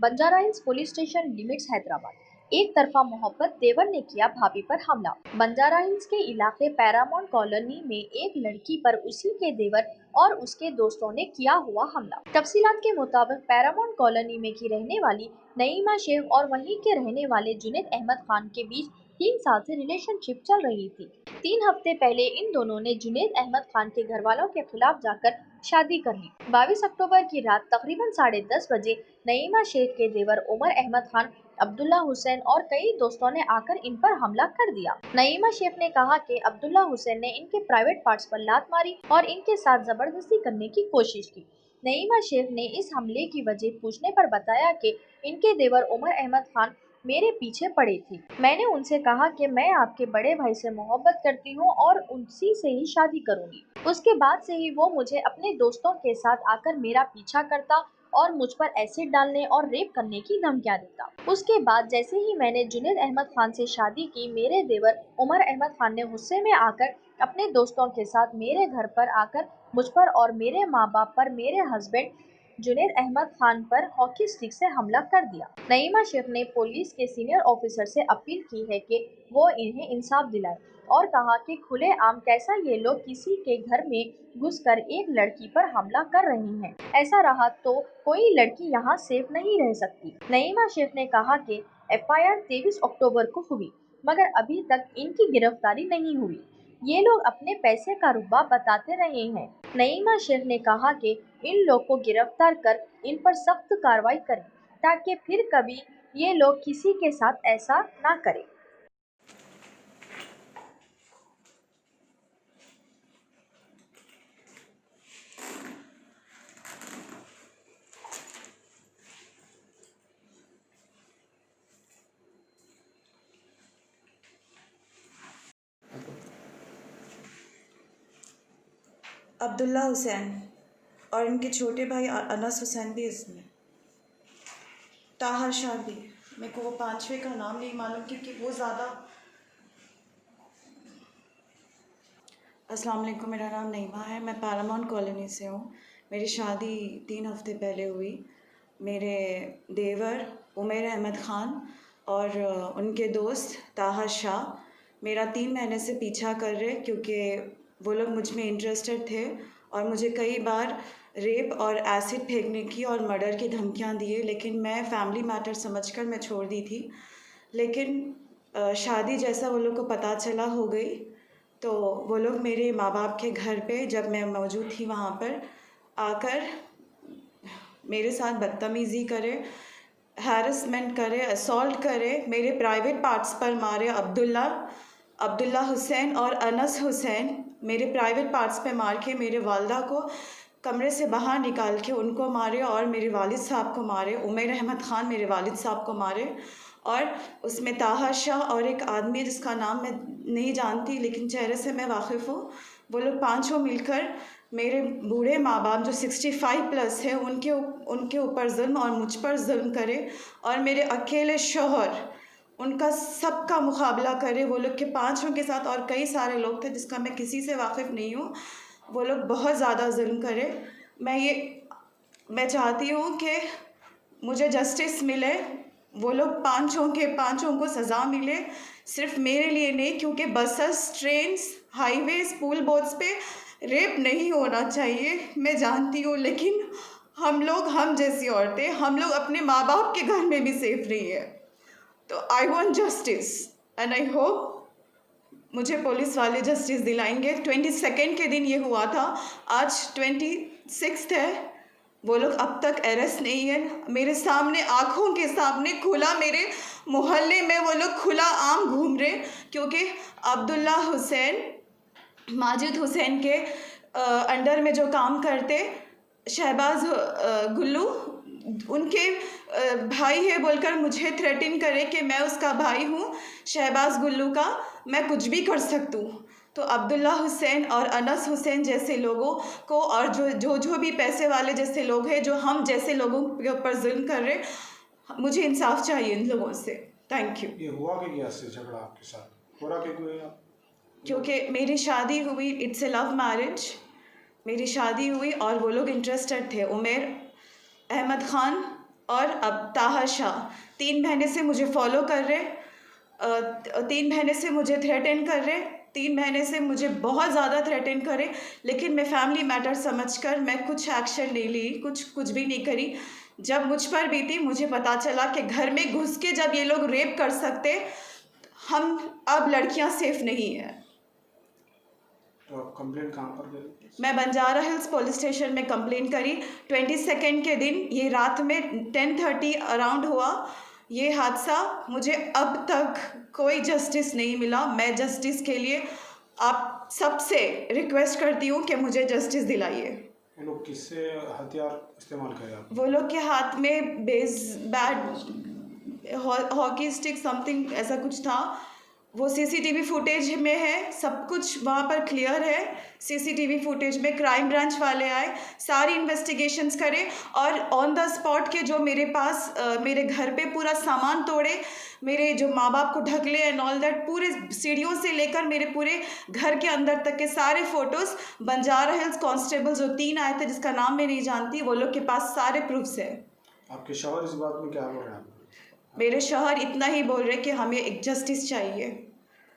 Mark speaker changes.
Speaker 1: Banjara hills police station limits Hyderabad. एक तरफा मोहब्बत, देवर ने किया भाभी पर हमला। बंजारा हिल्स के इलाके पैरामाउंट कॉलोनी में एक लड़की पर उसी के देवर और उसके दोस्तों ने किया हुआ हमला। तफसीलात के मुताबिक पैरामाउंट कॉलोनी में की रहने वाली नईमा शेख और वहीं के रहने वाले जुनैद अहमद खान के बीच 3 साल से रिलेशनशिप चल रही थी। 3 हफ्ते पहले इन दोनों ने जुनैद अहमद खान के घर वालों के खिलाफ जाकर शादी कर ली। 22 अक्टूबर की रात तकरीबन 10:30 बजे नईमा शेख के देवर उमर अहमद खान, अब्दुल्ला हुसैन और कई दोस्तों ने आकर इन पर हमला कर दिया। नईमा शेख ने कहा कि अब्दुल्ला हुसैन ने इनके प्राइवेट पार्ट्स पर लात मारी और इनके साथ जबरदस्ती करने की कोशिश की। नईमा शेख ने इस हमले की वजह पूछने पर बताया कि इनके देवर उमर अहमद खान मेरे पीछे पड़े थे। मैंने उनसे कहा कि मैं आपके बड़े भाई से मोहब्बत करती हूँ और उसी से ही शादी करूंगी। उसके बाद से ही वो मुझे अपने दोस्तों के साथ आकर मेरा पीछा करता और मुझ पर एसिड डालने और रेप करने की धमकियां देता। उसके बाद जैसे ही मैंने जुनैद अहमद खान से शादी की, मेरे देवर उमर अहमद खान ने गुस्से में आकर अपने दोस्तों के साथ मेरे घर पर आकर मुझ पर और मेरे माँ बाप पर, मेरे हस्बैंड जुनैद अहमद खान पर हॉकी स्टिक से हमला कर दिया। नईमा शेख ने पुलिस के सीनियर ऑफिसर से अपील की है कि वो इन्हें इंसाफ दिलाए और कहा कि खुलेआम कैसा ये लोग किसी के घर में घुसकर एक लड़की पर हमला कर रहे हैं। ऐसा रहा तो कोई लड़की यहाँ सेफ नहीं रह सकती। नईमा शेख ने कहा कि एफआईआर 23 अक्टूबर को हुई, मगर अभी तक इनकी गिरफ्तारी नहीं हुई। ये लोग अपने पैसे का रुबाब बताते रहे हैं। नईमा शेख ने कहा कि इन लोग को गिरफ्तार कर इन पर सख्त कार्रवाई करें ताकि फिर कभी ये लोग किसी के साथ ऐसा ना करें।
Speaker 2: अब्दुल्ला हुसैन और इनके छोटे भाई अनस हुसैन भी इसमें, ताहर शाह भी। मेरे को वो पांचवें का नाम नहीं मालूम क्योंकि वो ज़्यादा। अस्सलाम वालेकुम, मेरा नाम नईमा है, मैं पैरामाउंट कॉलोनी से हूँ। मेरी शादी 3 हफ्ते पहले हुई। मेरे देवर उमर अहमद ख़ान और उनके दोस्त ताहर शाह मेरा 3 महीने से पीछा कर रहे क्योंकि वो लोग मुझ में इंटरेस्टेड थे और मुझे कई बार रेप और एसिड फेंकने की और मर्डर की धमकियाँ दिए, लेकिन मैं फैमिली मैटर समझकर मैं छोड़ दी थी। लेकिन शादी जैसा वो लोग को पता चला हो गई तो वो लोग मेरे माँ बाप के घर पे, जब मैं मौजूद थी वहाँ पर, आकर मेरे साथ बदतमीज़ी करे, हैरेसमेंट करे, असॉल्ट करे, मेरे प्राइवेट पार्ट्स पर मारे। अब्दुल्ला हुसैन और अनस हुसैन मेरे प्राइवेट पार्ट्स पे मार के मेरे वालदा को कमरे से बाहर निकाल के उनको मारे और मेरे वालिद साहब को मारे। उमर अहमद ख़ान मेरे वालिद साहब को मारे और उसमें ताहर शाह और एक आदमी जिसका नाम मैं नहीं जानती लेकिन चेहरे से मैं वाकिफ़ हूँ, वो लोग पाँचों मिलकर मेरे बूढ़े माँ बाप जो 65+ है उनके ऊपर जुल्म और मुझ पर जुल्म करे और मेरे अकेले शौहर उनका सबका मुकाबला करे। वो लोग के पाँचों के साथ और कई सारे लोग थे जिसका मैं किसी से वाकिफ़ नहीं हूँ। वो लोग बहुत ज़्यादा जुल्म करे। मैं चाहती हूँ कि मुझे जस्टिस मिले, वो लोग पाँचों को सज़ा मिले, सिर्फ मेरे लिए नहीं, क्योंकि बसेस, ट्रेन्स, हाईवेज़, पुल बोट्स पे रेप नहीं होना चाहिए। मैं जानती हूँ, लेकिन हम जैसी औरतें, हम लोग अपने माँ बाप के घर में भी सेफ नहीं है। तो I want justice and I hope मुझे पुलिस वाले जस्टिस दिलाएंगे। 22 के दिन ये हुआ था, आज 26 है। वो लोग अब तक अरेस्ट नहीं है। मेरे सामने, आँखों के सामने खुला, मेरे मोहल्ले में वो लोग खुला आम घूम रहे क्योंकि अब्दुल्ला हुसैन माजिद हुसैन के अंडर में जो काम करते, शहबाज गुल्लू उनके भाई है बोलकर मुझे थ्रेटन करे कि मैं उसका भाई हूँ, शहबाज गुल्लू का, मैं कुछ भी कर सकती हूँ। तो अब्दुल्ला हुसैन और अनस हुसैन जैसे लोगों को और जो भी पैसे वाले जैसे लोग हैं जो हम जैसे लोगों के ऊपर जुल्म कर रहे, मुझे इंसाफ चाहिए इन लोगों से। Thank you.
Speaker 3: ये हुआ कि क्या से झगड़ा आपके साथ? पूरा क्यों हुआ आप?
Speaker 2: क्योंकि मेरी शादी हुई, इट्स ए लव मैरिज। मेरी शादी हुई और वो लोग इंटरेस्टेड थे, उमर अहमद ख़ान और अब ताहर शाह 3 महीने से मुझे फॉलो कर रहे, 3 महीने से मुझे थ्रेटन कर रहे, 3 महीने से मुझे बहुत ज़्यादा थ्रेटन करे, लेकिन मैं फैमिली मैटर समझकर मैं कुछ एक्शन नहीं ली, कुछ भी नहीं करी। जब मुझ पर बीती, मुझे पता चला कि घर में घुस के जब ये लोग रेप कर सकते, हम अब लड़कियां सेफ नहीं हैं।
Speaker 3: तो आप कंप्लेंट कहाँ पर करी?
Speaker 2: मैं बंजारा हिल्स पुलिस स्टेशन में कंप्लेंट करी। 22 के दिन ये रात में 10:30 अराउंड हुआ ये हादसा। मुझे अब तक कोई जस्टिस नहीं मिला। मैं जस्टिस के लिए आप सबसे रिक्वेस्ट करती हूँ कि मुझे जस्टिस दिलाइए।
Speaker 3: ये लोग किससे हथियार इस्तेमाल करे आप?
Speaker 2: वो लोग के हाथ में हॉकी स्टिक समथिंग ऐसा कुछ था। वो सीसीटीवी फुटेज में है, सब कुछ वहाँ पर क्लियर है। सीसीटीवी फुटेज में क्राइम ब्रांच वाले आए, सारी इन्वेस्टिगेशंस करे और ऑन द स्पॉट के जो मेरे पास मेरे घर पे पूरा सामान तोड़े, मेरे जो माँ बाप को ढकले एंड ऑल दैट, पूरे सीढ़ियों से लेकर मेरे पूरे घर के अंदर तक के सारे फोटोज़ बंजारा हिल्स कांस्टेबल जो 3 आए थे जिसका नाम मैं नहीं जानती, वो लोग के पास सारे प्रूफ्स है।
Speaker 3: आपके शौहर इस बात में क्या बोल रहे हैं?
Speaker 2: मेरे शौहर इतना ही बोल रहे कि हमें एक जस्टिस चाहिए।